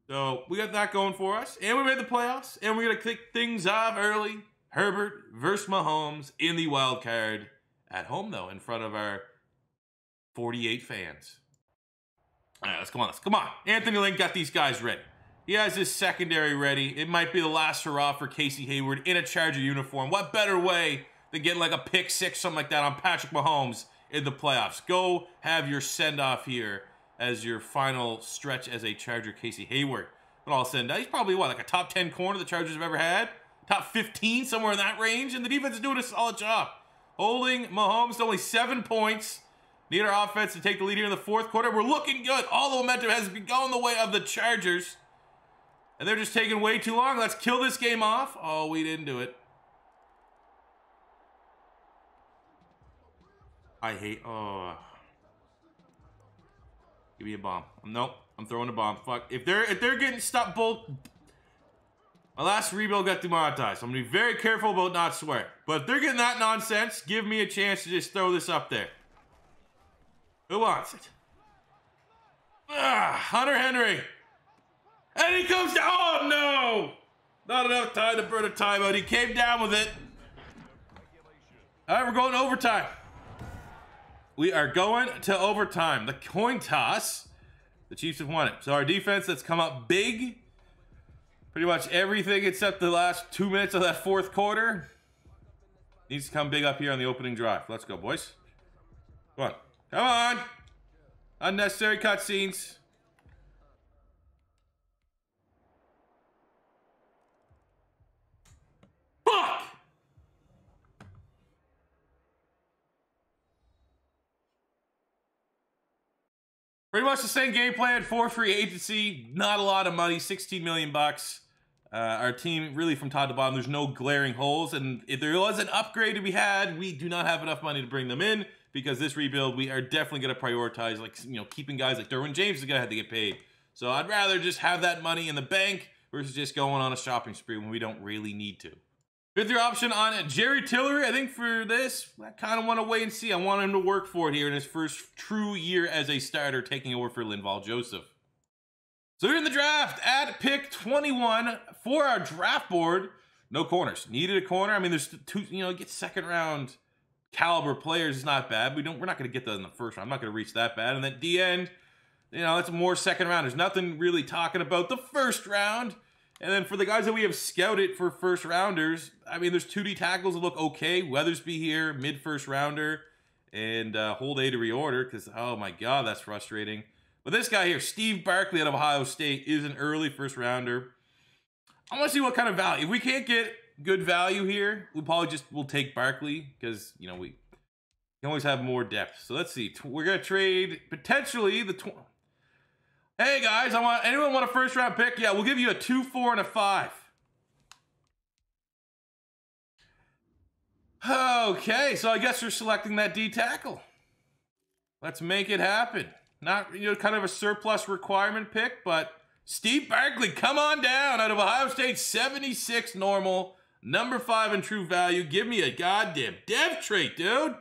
A: So we got that going for us, and we made the playoffs, and we're gonna kick things off early. Herbert versus Mahomes in the wild card at home, though, in front of our 48 fans. All right, come on. Anthony Lynn got these guys ready. He has his secondary ready. It might be the last hurrah for Casey Hayward in a Charger uniform. What better way than getting like a pick 6, something like that on Patrick Mahomes in the playoffs? Go have your send-off here as your final stretch as a Charger, Casey Hayward. But all said and done, he's probably, like a top 10 corner the Chargers have ever had? Top 15, somewhere in that range? And the defense is doing a solid job. Holding Mahomes to only 7 points. Need our offense to take the lead here in the 4th quarter. We're looking good. All the momentum has been going the way of the Chargers. And they're just taking way too long. Let's kill this game off. Oh, we didn't do it. Oh. Give me a bomb. Nope. I'm throwing a bomb. Fuck. If they're getting stopped, my last rebuild got demonetized. So I'm gonna be very careful about not swearing. But if they're getting that nonsense, give me a chance to just throw this up there. Who wants it? Hunter Henry. And he comes down. Oh, no. Not enough time to burn a timeout. He came down with it. All right, we're going to overtime. We are going to overtime. The coin toss. The Chiefs have won it. So our defense that's come up big. Pretty much everything except the last 2 minutes of that 4th quarter needs to come big up here on the opening drive. Let's go, boys. Come on. Come on. Unnecessary cutscenes. Fuck! Pretty much the same game plan for free agency. Not a lot of money, 16 million bucks. Our team, really from top to bottom, there's no glaring holes. And if there was an upgrade to be had, we do not have enough money to bring them in because this rebuild, we are definitely going to prioritize, like, keeping guys like Derwin James is going to have to get paid. So I'd rather just have that money in the bank versus just going on a shopping spree when we don't really need to. 5th year option on Jerry Tillery. I think for this, I kind of want to wait and see. I want him to work for it here in his first true year as a starter, taking over for Linval Joseph. So we're in the draft at pick 21 for our draft board. No corners. Needed a corner. I mean, there's two, get second round caliber players is not bad. We're not going to get that in the first round. I'm not going to reach that bad. And then D end, it's more second round. There's nothing really talking about the first round. And then for the guys that we have scouted for first rounders, I mean, there's 2D tackles that look okay. Weathersby here, mid first rounder, and hold A to reorder because, oh my God, that's frustrating. But this guy here, Steve Barkley out of Ohio State, is an early first rounder. I want to see what kind of value. If we can't get good value here, we'll take Barkley because, we can always have more depth. So let's see. We're going to trade potentially the... Hey guys, anyone want a first round pick? Yeah, we'll give you a 2, 4, and a 5. Okay, so I guess we're selecting that D tackle. Let's make it happen. Not, kind of a surplus requirement pick, but Steve Barkley, come on down out of Ohio State, 76 normal, number 5 in true value. Give me a goddamn dev trait, dude.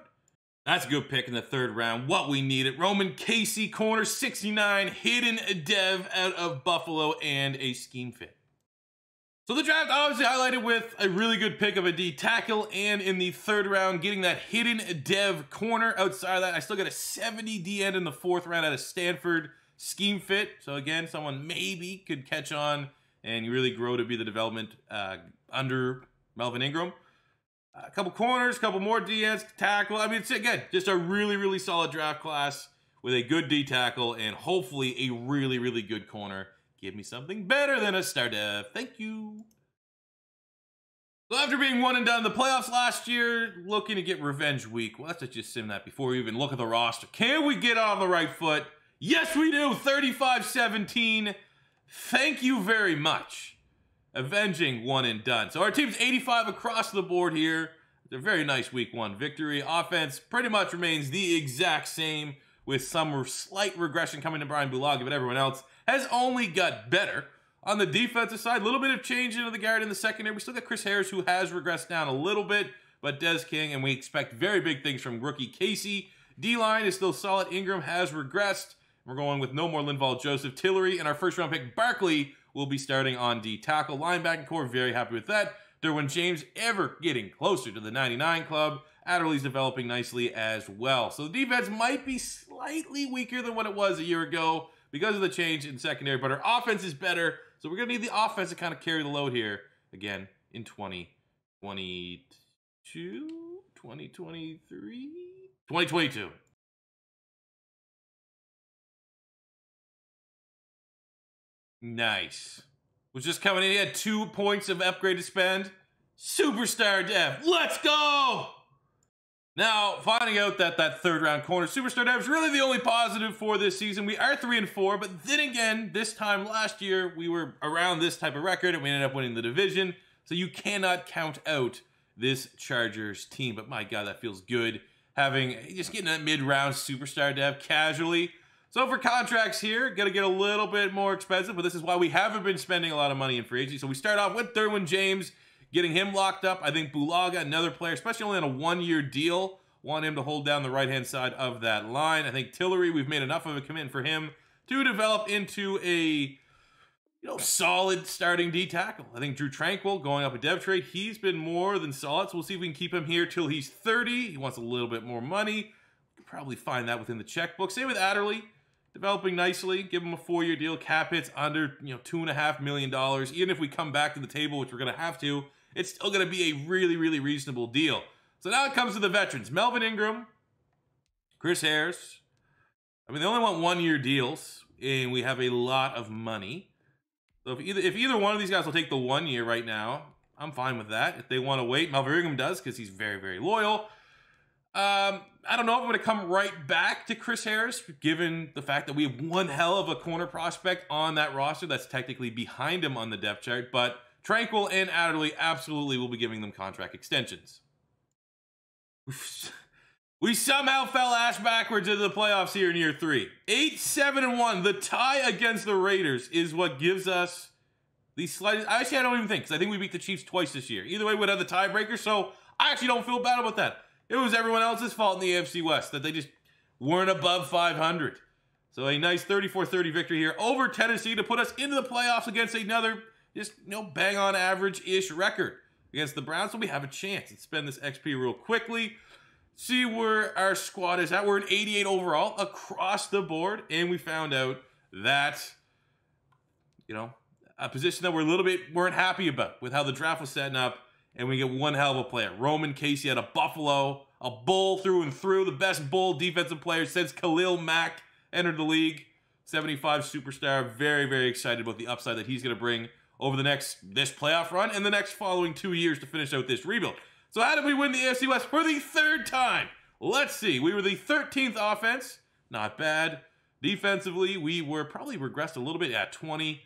A: That's a good pick in the third round. What we needed. Roman Casey, corner 69, hidden dev out of Buffalo, and a scheme fit. So the draft obviously highlighted with a really good pick of a D tackle, and in the third round, getting that hidden dev corner. Outside of that, I still got a 70 D end in the fourth round out of Stanford, scheme fit. So again, someone maybe could catch on and really grow to be the development under Melvin Ingram. A couple corners, a couple more D ends, tackle. I mean, it's, again, just a really, really solid draft class with a good D tackle and hopefully a really, really good corner. Give me something better than a star dev. Thank you. So after being one and done in the playoffs last year, looking to get revenge week. Well, let's just sim that before we even look at the roster. Can we get on the right foot? Yes, we do. 35-17. Thank you very much. Avenging one and done. So our team's 85 across the board here. It's a very nice week 1 victory. Offense pretty much remains the exact same with some slight regression coming to Brian Bulaga, but everyone else has only got better. On the defensive side, a little bit of change into the guard in the secondary. We still got Chris Harris, who has regressed down a little bit, but Des King, and we expect very big things from rookie Casey. D-line is still solid. Ingram has regressed. We're going with no more Linval Joseph. Tillery, and our first round pick, Barkley, will be starting on D tackle. Linebacking core, very happy with that. Derwin James ever getting closer to the 99 club. Adderley's developing nicely as well. So the defense might be slightly weaker than what it was a year ago because of the change in secondary, but our offense is better. So we're going to need the offense to kind of carry the load here again in 2022, 2023, 2022. Nice. Was just coming in. He had 2 points of upgrade to spend. Superstar dev. Let's go! Now, finding out that third round corner superstar dev is really the only positive for this season. We are 3-4, but then again, this time last year, we were around this type of record and we ended up winning the division. So you cannot count out this Chargers team. But my God, that feels good. Just getting that mid-round superstar dev casually. So for contracts here, got to get a little bit more expensive, but this is why we haven't been spending a lot of money in free agency. So we start off with Derwin James, getting him locked up. I think Bulaga, another player, especially only on a 1-year deal, want him to hold down the right-hand side of that line. I think Tillery, we've made enough of a commitment for him to develop into a solid starting D tackle. I think Drew Tranquil going up a dev trade, he's been more than solid. So we'll see if we can keep him here till he's 30. He wants a little bit more money. We can probably find that within the checkbook. Same with Adderley. Developing nicely, give him a 4-year deal. Cap hits under $2.5 million. Even if we come back to the table, which we're going to have to, it's still going to be a really, really reasonable deal. So now it comes to the veterans. Melvin Ingram, Chris Harris. I mean, they only want 1-year deals, and we have a lot of money. So if either one of these guys will take the 1 year right now, I'm fine with that. If they want to wait, Melvin Ingram does because he's very, very loyal. I don't know if I'm going to come right back to Chris Harris, given the fact that we have one hell of a corner prospect on that roster that's technically behind him on the depth chart, but Tranquil and Adderley absolutely will be giving them contract extensions. We somehow fell ass backwards into the playoffs here in year 3. 8-7-1. The tie against the Raiders is what gives us the slightest... Actually, I don't even think, because I think we beat the Chiefs twice this year. Either way, we'd have the tiebreaker, so I actually don't feel bad about that. It was everyone else's fault in the AFC West that they just weren't above 500. So a nice 34-30 victory here over Tennessee to put us into the playoffs against another just, bang on average-ish record against the Browns. So we have a chance. Let's spend this XP real quickly. See where our squad is at. We're an 88 overall across the board. And we found out that, a position that we're a little bit weren't happy about with how the draft was setting up. And we get one hell of a player. Roman Casey out of Buffalo. A bull through and through. The best bull defensive player since Khalil Mack entered the league. 75 superstar. Very, very excited about the upside that he's going to bring over this playoff run and the next following 2 years to finish out this rebuild. So how did we win the AFC West for the third time? Let's see. We were the 13th offense. Not bad. Defensively, we were probably regressed a little bit at 20.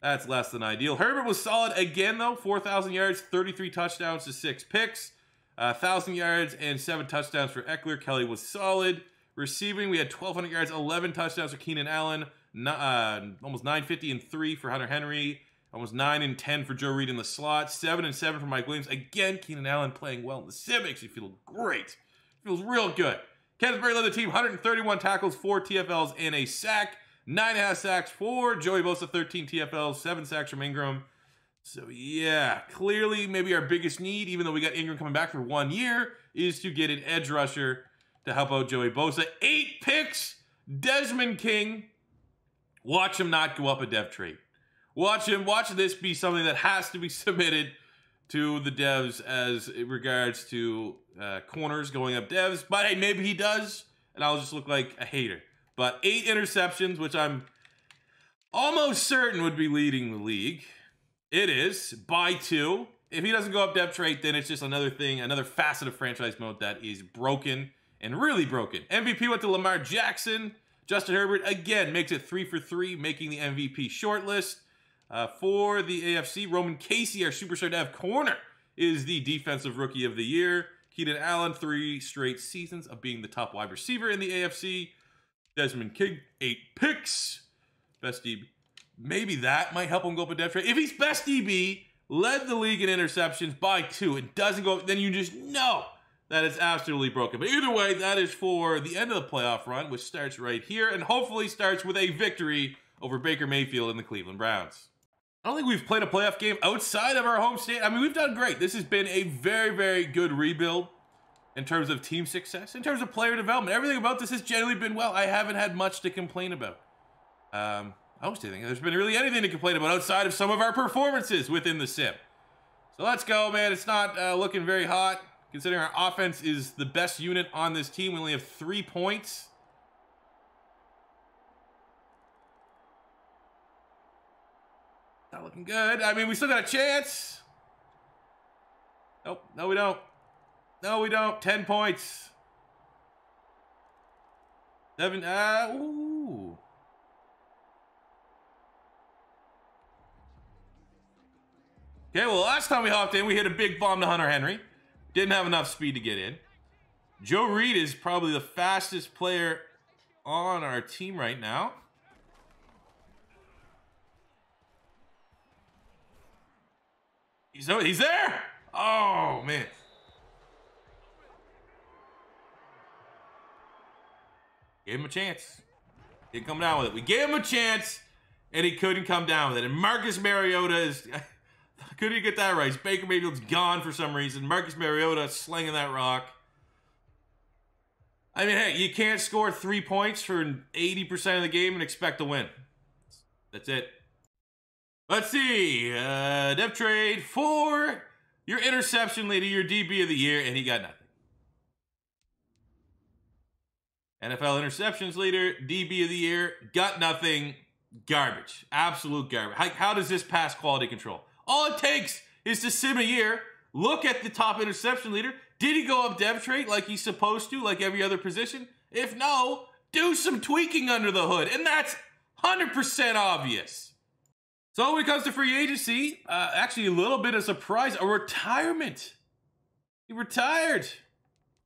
A: That's less than ideal. Herbert was solid again, though. 4,000 yards, 33 touchdowns to 6 picks. 1,000 yards and 7 touchdowns for Eckler. Kelly was solid. Receiving, we had 1,200 yards, 11 touchdowns for Keenan Allen. Almost 950 and 3 for Hunter Henry. Almost 9 and 10 for Joe Reed in the slot. 7 and 7 for Mike Williams. Again, Keenan Allen playing well in the sim. Makes you feel great. Feels real good. Kenneth Murray led the team. 131 tackles, 4 TFLs, and a sack. 9.5 sacks for Joey Bosa. 13 TFLs, 7 sacks from Ingram. So, yeah, clearly maybe our biggest need, even though we got Ingram coming back for 1 year, is to get an edge rusher to help out Joey Bosa. 8 picks. Desmond King. Watch him not go up a dev trade. Watch this be something that has to be submitted to the devs as it regards to corners going up devs. But hey, maybe he does, and I'll just look like a hater. But 8 interceptions, which I'm almost certain would be leading the league. It is, by 2. If he doesn't go up depth trait, then it's just another thing, another facet of franchise mode that is broken and really broken. MVP went to Lamar Jackson. Justin Herbert, again, makes it 3 for 3, making the MVP shortlist. For the AFC, Roman Casey, our superstar dev corner, is the defensive rookie of the year. Keenan Allen, 3 straight seasons of being the top wide receiver in the AFC. Desmond King, 8 picks. Best DB. Maybe that might help him go up a depth trade. If he's best DB, led the league in interceptions by 2, it doesn't go up, then you just know that it's absolutely broken. But either way, that is for the end of the playoff run, which starts right here, and hopefully starts with a victory over Baker Mayfield and the Cleveland Browns. I don't think we've played a playoff game outside of our home state. I mean, we've done great. This has been a very, very good rebuild in terms of team success, in terms of player development. Everything about this has generally been well. I haven't had much to complain about. I was thinking there's been really anything to complain about outside of some of our performances within the sim. So let's go, man. It's not looking very hot, considering our offense is the best unit on this team. We only have 3 points. Not looking good. I mean, we still got a chance. Nope. No, we don't. No, we don't. 10 points. 7. Ooh. Okay, well, last time we hopped in, we hit a big bomb to Hunter Henry. Didn't have enough speed to get in. Joe Reed is probably the fastest player on our team right now. He's there! Oh, man. Gave him a chance. Didn't come down with it. We gave him a chance, and he couldn't come down with it. And Marcus Mariota is... couldn't get that right. Baker Mayfield's gone for some reason. Marcus Mariota slinging that rock. I mean, hey, you can't score 3 points for 80% of the game and expect to win. That's it. Let's see. Dev trade for your interception leader, your DB of the year, and he got nothing. NFL interceptions leader, DB of the year, got nothing. Garbage. Absolute garbage. How does this pass quality control? All it takes is to sim a year, look at the top interception leader. Did he go up dev trait like he's supposed to, like every other position? If no, do some tweaking under the hood, and that's 100% obvious. So when it comes to free agency, actually a little bit of surprise, a retirement. He retired.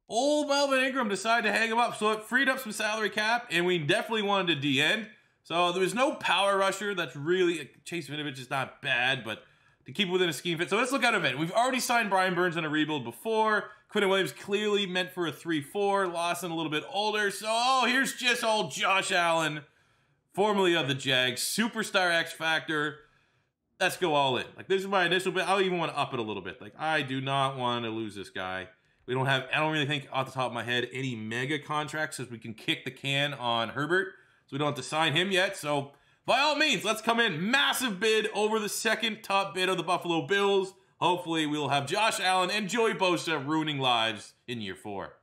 A: Old Melvin Ingram decided to hang him up, so it freed up some salary cap, and we definitely wanted to D-end. So there was no power rusher. That's really, Chase Vinovich is not bad, but to keep it within a scheme fit. So let's look at event. We've already signed Brian Burns on a rebuild before. Quinton Williams clearly meant for a 3-4. Lawson a little bit older. So, here's just old Josh Allen formerly of the Jags, superstar X Factor. Let's go all in. Like, this is my initial bid. I even want to up it a little bit. Like, I do not want to lose this guy. We don't have, I don't really think off the top of my head, any mega contracts as we can kick the can on Herbert. So we don't have to sign him yet. So by all means, let's come in. Massive bid over the second top bid of the Buffalo Bills. Hopefully we'll have Josh Allen and Joey Bosa ruining lives in year 4.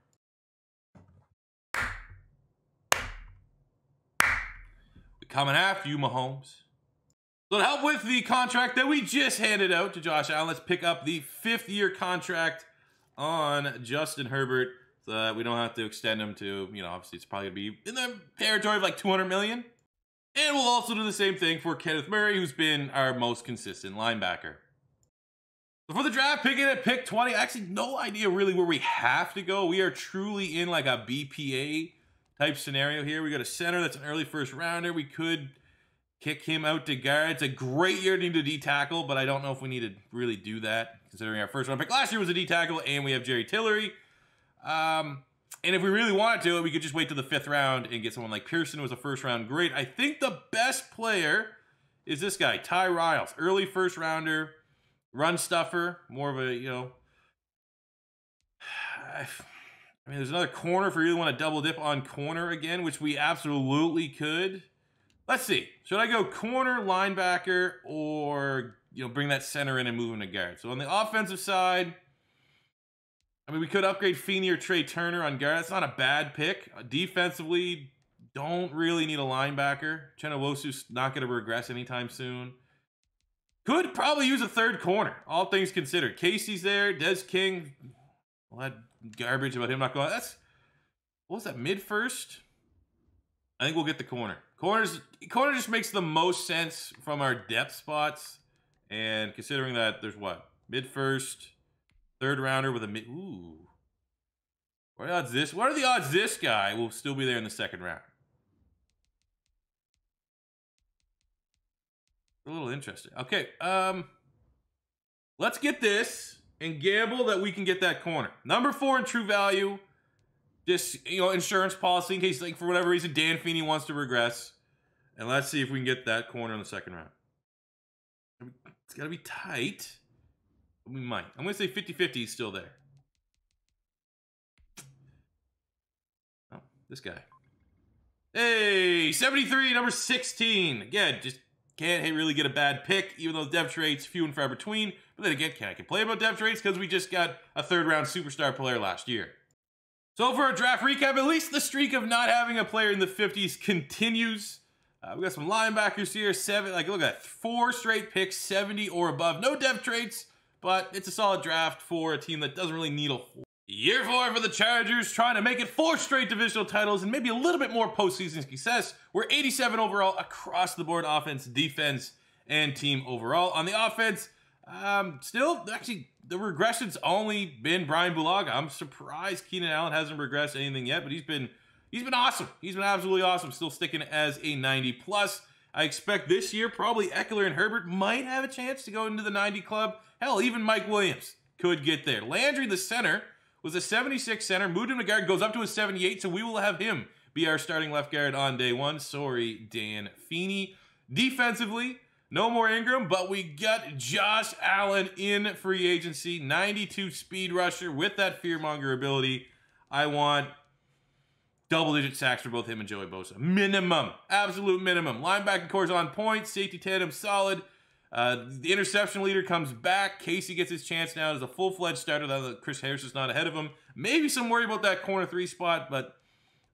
A: We're coming after you, Mahomes. So to help with the contract that we just handed out to Josh Allen, let's pick up the 5th-year contract on Justin Herbert so that we don't have to extend him to, you know, obviously it's probably going to be in the territory of like $200 million. And we'll also do the same thing for Kenneth Murray, who's been our most consistent linebacker. So for the draft, picking at pick 20, actually no idea really where we have to go. We are truly in like a BPA type scenario here. We got a center that's an early first rounder. We could kick him out to guard. It's a great year to need a D tackle, but I don't know if we need to really do that considering our first round pick last year was a D tackle and we have Jerry Tillery. And if we really wanted to, we could just wait till the 5th round and get someone like Pearson, who was a first round great. I think the best player is this guy, Ty Riles, early first rounder. Run stuffer, more of a, you know, I mean, there's another corner if we really want to double dip on corner again, which we absolutely could. Let's see. Should I go corner, linebacker, or, you know, bring that center in and move him to guard? So on the offensive side, I mean, we could upgrade Feeney or Trey Turner on guard. That's not a bad pick. Defensively, don't really need a linebacker. Chenowasu's not going to regress anytime soon. Could probably use a 3rd corner, all things considered. Casey's there, Des King. All that garbage about him not going. That's, what was that, mid-first? I think we'll get the corner. Corner just makes the most sense from our depth spots. And considering that there's what? Mid-first, 3rd rounder with a mid. Ooh. What are the odds this guy will still be there in the 2nd round? A little interesting. Okay, let's get this and gamble that we can get that corner. Number 4 in true value. Just, you know, insurance policy in case, like, for whatever reason, Dan Feeney wants to regress. And let's see if we can get that corner in the 2nd round. It's got to be tight. But we might. I'm going to say 50-50 is still there. Oh, this guy. Hey, 73, number 16. Again, just can't really get a bad pick, even though depth traits few and far between. But then again, can I complain about depth traits? Because we just got a 3rd round superstar player last year. So for a draft recap, at least the streak of not having a player in the 50s continues. We got some linebackers here, 7, like look at that, 4 straight picks, 70 or above. No depth traits, but it's a solid draft for a team that doesn't really need a year 4 for the Chargers, trying to make it 4 straight divisional titles and maybe a little bit more postseason success. We're 87 overall across the board, offense, defense, and team overall. On the offense, still, actually, the regression's only been Brian Bulaga. I'm surprised Keenan Allen hasn't regressed anything yet, but he's been awesome. He's been absolutely awesome, still sticking as a 90+. I expect this year, probably Eckler and Herbert might have a chance to go into the 90 club. Hell, even Mike Williams could get there. Landry, the center, was a 76 center. Moved him to guard, goes up to a 78, so we will have him be our starting left guard on day 1. Sorry, Dan Feeney. Defensively, no more Ingram, but we got Josh Allen in free agency. 92 speed rusher with that fearmonger ability. I want double-digit sacks for both him and Joey Bosa. Minimum. Absolute minimum. Linebacking core's on point. Safety tandem solid. The interception leader comes back. Casey gets his chance now as a full-fledged starter. That Chris Harris is not ahead of him. Maybe some worry about that corner 3 spot, but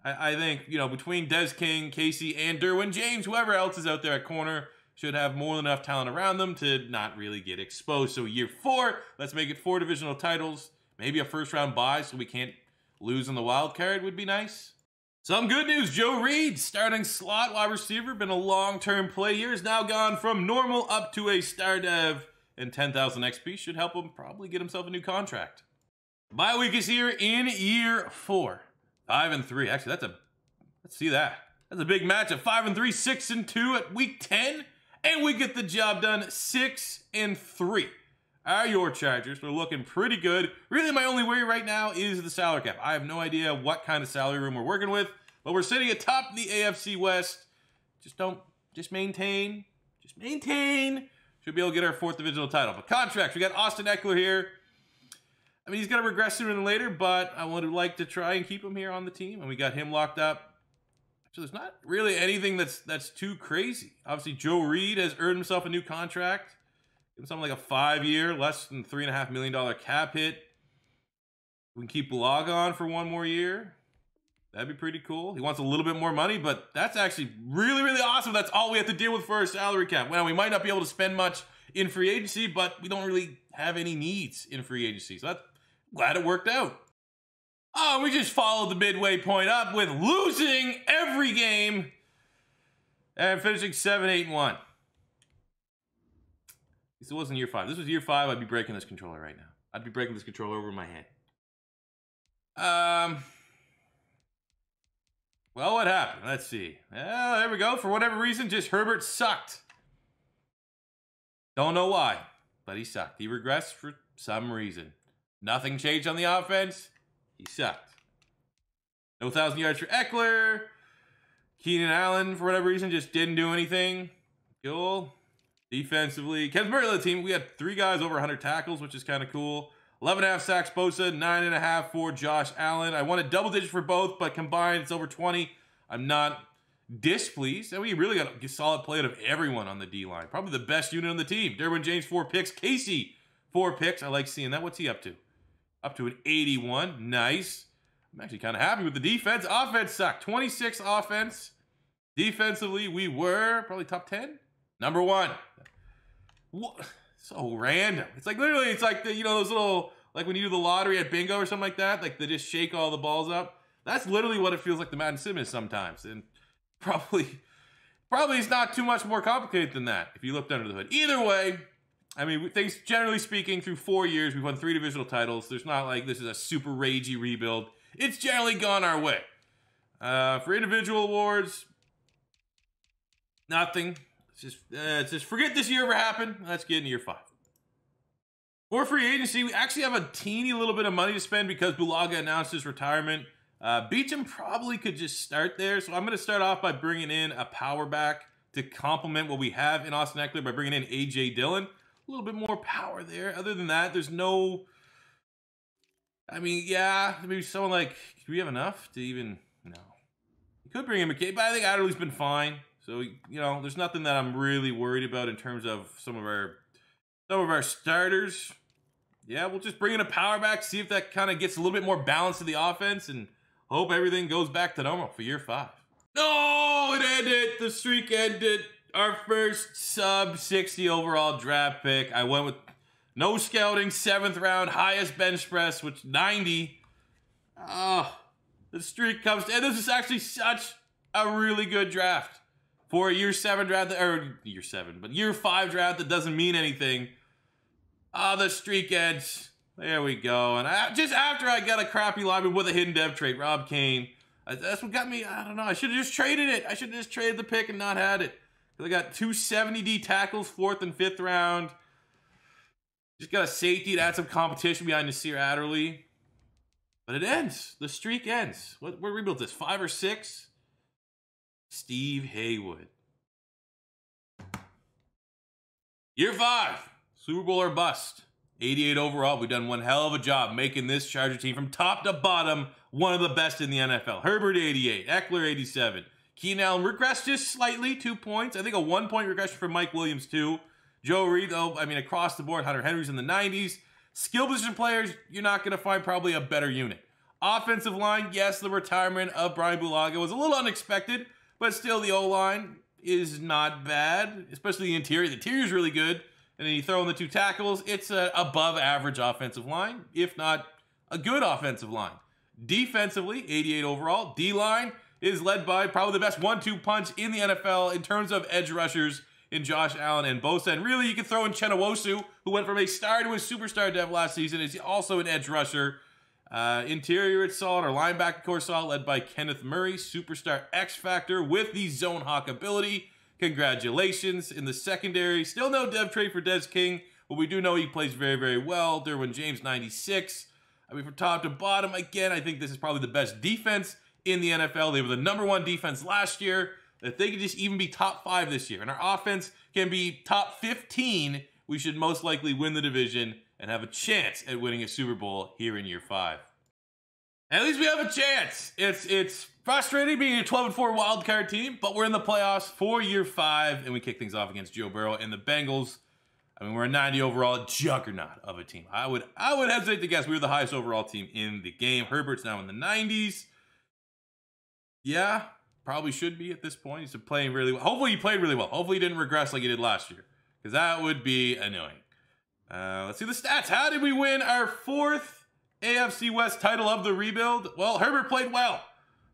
A: I think, you know, between Des King, Casey, and Derwin James, whoever else is out there at corner should have more than enough talent around them to not really get exposed. So year 4, let's make it 4 divisional titles. Maybe a first-round bye so we can't lose on the wild card would be nice. Some good news, Joe Reed, starting slot wide receiver, been a long-term play here, is now gone from normal up to a star dev, and 10,000 XP should help him probably get himself a new contract. Bye week is here in year 4. 5-3. Actually, let's see that. That's a big match of 5-3, 6-2 at week 10, and we get the job done 6-3. Your Chargers are looking pretty good. Really, my only worry right now is the salary cap. I have no idea what kind of salary room we're working with, but we're sitting atop the AFC West. just maintain. Just maintain. Should be able to get our 4th divisional title. But contracts, we got Austin Eckler here. I mean, he's going to regress sooner than later, but I would like to try and keep him here on the team. And we got him locked up. So there's not really anything that's too crazy. Obviously, Joe Reed has earned himself a new contract. Give him something like a 5-year, less than $3.5 million cap hit. We can keep Bulaga on for 1 more year. That'd be pretty cool. He wants a little bit more money, but that's actually really, really awesome. That's all we have to deal with for our salary cap. Well, we might not be able to spend much in free agency, but we don't really have any needs in free agency. So that's glad it worked out. Oh, we just followed the midway point up with losing every game and finishing 7-8-1. This wasn't year 5. This was year 5. I'd be breaking this controller right now. I'd be breaking this controller over my head. Well, what happened? Let's see. Well, there we go. For whatever reason, just Herbert sucked. Don't know why, but he sucked. He regressed for some reason. Nothing changed on the offense. He sucked. No 1,000 yards for Eckler. Keenan Allen, for whatever reason, just didn't do anything. Cool. Defensively, Kenneth Murray led the team. We had 3 guys over 100 tackles, which is kind of cool. 11.5 sacks Bosa, 9.5 for Josh Allen. I wanted double digits for both, but combined it's over 20. I'm not displeased. And we really got a solid play out of everyone on the D-line. Probably the best unit on the team. Derwin James, 4 picks. Casey, 4 picks. I like seeing that. What's he up to? Up to an 81. Nice. I'm actually kind of happy with the defense. Offense sucked. 26 offense. Defensively, we were probably top 10. Number 1. What? So random. It's like literally, it's like the, those little, like when you do the lottery at bingo or something like that, like they just shake all the balls up. That's literally what it feels like the Madden Sim is sometimes. And probably it's not too much more complicated than that if you looked under the hood. Either way, I mean, things generally speaking, through 4 years, we've won 3 divisional titles. There's not like this is a super ragey rebuild. It's generally gone our way. For individual awards, nothing. It's just forget this year ever happened. Let's get into year 5. For free agency, we actually have a teeny little bit of money to spend because Bulaga announced his retirement. Beecham probably could just start there. So I'm going to start off by bringing in a power back to complement what we have in Austin Eckler by bringing in A.J. Dillon. A little bit more power there. Other than that, there's no... I mean, yeah, maybe someone like... Do we have enough to even... No. You could bring in McKay, but I think Adderley's been fine. So, there's nothing that I'm really worried about in terms of some of our starters. Yeah, we'll just bring in a power back, see if that kind of gets a little bit more balance to the offense, and hope everything goes back to normal for year 5. No, it ended. The streak ended. Our first sub-60 overall draft pick. I went with no scouting, 7th round, highest bench press, which 90. Oh, the streak comes to, and this is actually such a really good draft. For a year 7 draft, or year 7, but year 5 draft that doesn't mean anything. The streak ends. There we go. And just after I got a crappy lineman with a hidden dev trait, Rob Kane. That's what got me, I don't know. I should have just traded it. I should have just traded the pick and not had it. Because I got 2 70D tackles, 4th and 5th round. Just got a safety to add some competition behind Nasir Adderley. But it ends. The streak ends. What rebuilt this? 5 or 6? Steve Haywood. Year 5, Super Bowl or bust. 88 overall. We've done one hell of a job making this Charger team from top to bottom one of the best in the NFL. Herbert 88, Eckler 87. Keenan Allen regressed just slightly, 2 points. I think a 1-point regression for Mike Williams too. Joe Reed, though, I mean across the board, Hunter Henry's in the 90s. Skill position players, you're not going to find probably a better unit. Offensive line, yes, the retirement of Brian Bulaga was a little unexpected. But still, the O-line is not bad, especially the interior. The interior is really good. And then you throw in the 2 tackles, it's an above-average offensive line, if not a good offensive line. Defensively, 88 overall. D-line is led by probably the best 1-2 punch in the NFL in terms of edge rushers in Josh Allen and Bosa. And really, you can throw in Chenawosu, who went from a star to a superstar dev last season. Is also an edge rusher. Interior, it's solid. Our linebacker core solid, led by Kenneth Murray, superstar X Factor with the zone hawk ability. Congratulations. In the secondary, still no dev trade for Des King, but we do know he plays very, very well. Derwin James, 96. I mean, from top to bottom, again, I think this is probably the best defense in the NFL. They were the #1 defense last year. If they could just even be top 5 this year, and our offense can be top 15, we should most likely win the division and have a chance at winning a Super Bowl here in year 5. At least we have a chance. It's frustrating being a 12-4 wild card team, but we're in the playoffs for year 5, and we kick things off against Joe Burrow and the Bengals. I mean, we're a 90 overall juggernaut of a team. I would hesitate to guess we were the highest overall team in the game. Herbert's now in the 90s. Yeah, probably should be at this point. He's been playing really well. Hopefully he played really well. Hopefully he didn't regress like he did last year, because that would be annoying. Let's see the stats. How did we win our 4th AFC West title of the rebuild? Well, Herbert played well.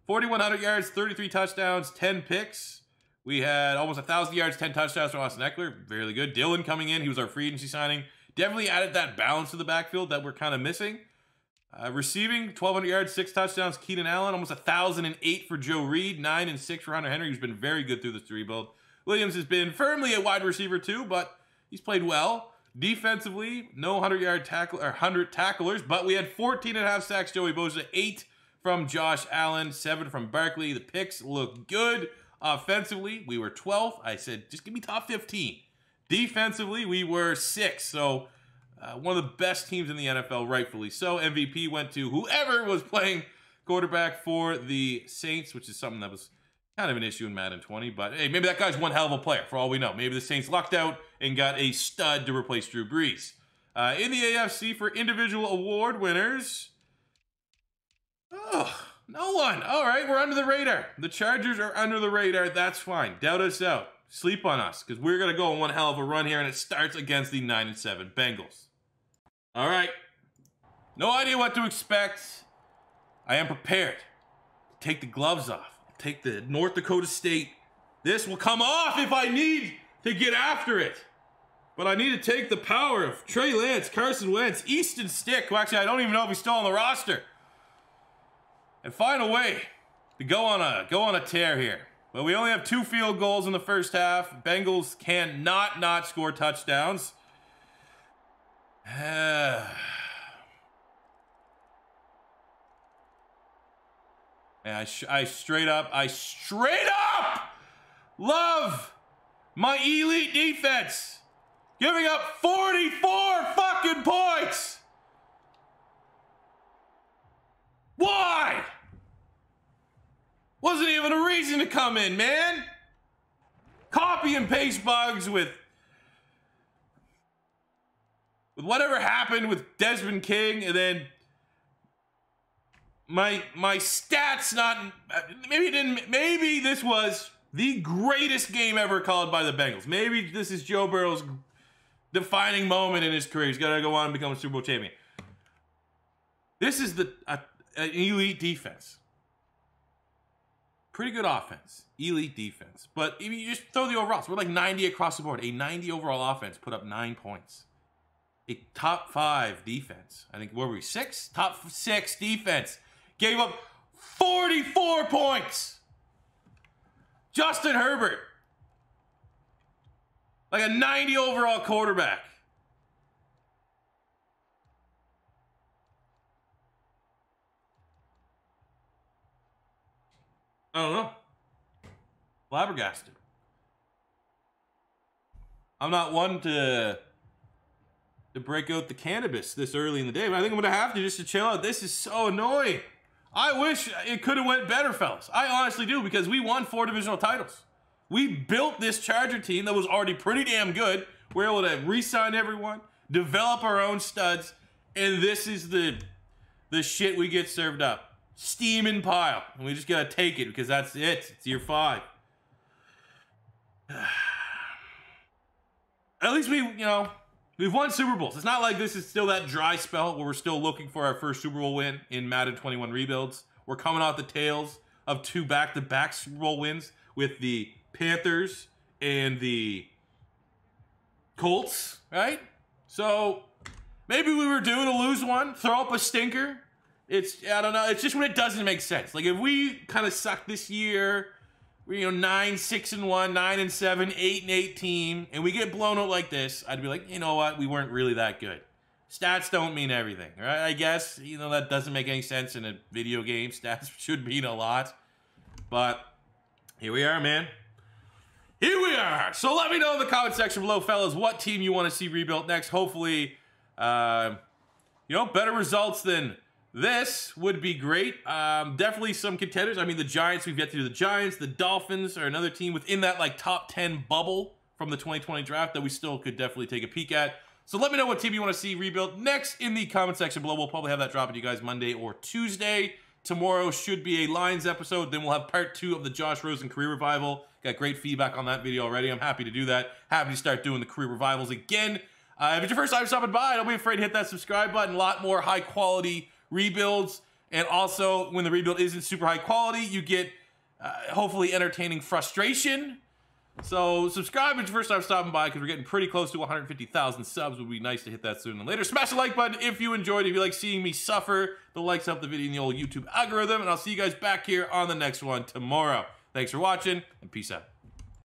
A: 4,100 yards, 33 touchdowns, 10 picks. We had almost 1,000 yards, 10 touchdowns from Austin Eckler. Really good. Dillon coming in. He was our free agency signing. Definitely added that balance to the backfield that we're kind of missing. Receiving, 1,200 yards, 6 touchdowns. Keenan Allen, almost 1,008 for Joe Reed. 9 and 6 for Hunter Henry, who's been very good through this rebuild. Williams has been firmly a wide receiver too, but he's played well. Defensively, no 100-yard tackle or 100 tacklers, but we had 14.5 sacks. Joey Bosa, 8 from Josh Allen, 7 from Barkley. The picks look good. Offensively, we were 12th. I said, just give me top 15. Defensively, we were 6th. So one of the best teams in the NFL, rightfully so. MVP went to whoever was playing quarterback for the Saints, which is something that was kind of an issue in Madden 20. But hey, maybe that guy's one hell of a player, for all we know. Maybe the Saints lucked out and got a stud to replace Drew Brees. In the AFC for individual award winners, oh, no one. All right, we're under the radar. The Chargers are under the radar. That's fine. Doubt us out. Sleep on us, because we're going to go on one hell of a run here, and it starts against the 9-7 Bengals. All right. No idea what to expect. I am prepared to take the gloves off. Take the North Dakota State. This will come off if I need to get after it. But I need to take the power of Trey Lance, Carson Wentz, Easton Stick, who actually I don't even know if he's still on the roster, and find a way to go on a tear here. But we only have 2 field goals in the first half. Bengals cannot not score touchdowns. Man, I straight up love my elite defense. Giving up 44 fucking points. Why? Wasn't even a reason to come in, man. Copy and paste bugs with whatever happened with Desmond King, and then my stats not, maybe this was the greatest game ever called by the Bengals. Maybe this is Joe Burrow's defining moment in his career. He's got to go on and become a Super Bowl champion. This is an elite defense. Pretty good offense. Elite defense. But if you just throw the overalls, we're like 90 across the board. A 90 overall offense put up 9 points. A top 5 defense. I think, where were we? 6? Top 6 defense. Gave up 44 points. Justin Herbert. Like a 90 overall quarterback. I don't know. Flabbergasted. I'm not one to break out the cannabis this early in the day, but I think I'm going to have to just to chill out. This is so annoying. I wish it could have went better, fellas. I honestly do, because we won 4 divisional titles. We built this Charger team that was already pretty damn good. We're able to re-sign everyone, develop our own studs, and this is the shit we get served up. Steam and pile. And we just got to take it, because that's it. It's year 5. At least we've won Super Bowls. It's not like this is still that dry spell where we're still looking for our first Super Bowl win in Madden 21 rebuilds. We're coming off the tails of 2 back-to-back Super Bowl wins with the Panthers and the Colts, right? So maybe we were due to lose one, throw up a stinker. I don't know. It's just when it doesn't make sense. Like, if we kind of suck this year, we're 9-6-1, 9-7, 8-8 team, and we get blown out like this, I'd be like, you know what? We weren't really that good. Stats don't mean everything, right? I guess, that doesn't make any sense in a video game. Stats should mean a lot. But Here we are, man. Here we are. So let me know in the comment section below, fellas, what team you want to see rebuilt next. Hopefully, you know, better results than this would be great. Definitely some contenders. I mean, the Giants, we've yet to do the Giants. The Dolphins are another team within that like top 10 bubble from the 2020 draft that we still could definitely take a peek at. So let me know what team you want to see rebuilt next in the comment section below. We'll probably have that dropping to you guys Monday or Tuesday. Tomorrow should be a Lions episode. Then we'll have part 2 of the Josh Rosen career revival. Got great feedback on that video already. I'm happy to do that. Happy to start doing the career revivals again. If it's your first time stopping by, don't be afraid to hit that subscribe button. A lot more high quality rebuilds. And also, when the rebuild isn't super high quality, you get hopefully entertaining frustration. So subscribe if it's your first time stopping by, because we're getting pretty close to 150,000 subs. It would be nice to hit that sooner than later. Smash the like button if you enjoyed it. If you like seeing me suffer, the likes help the video in the old YouTube algorithm. And I'll see you guys back here on the next one tomorrow. Thanks for watching, and peace out.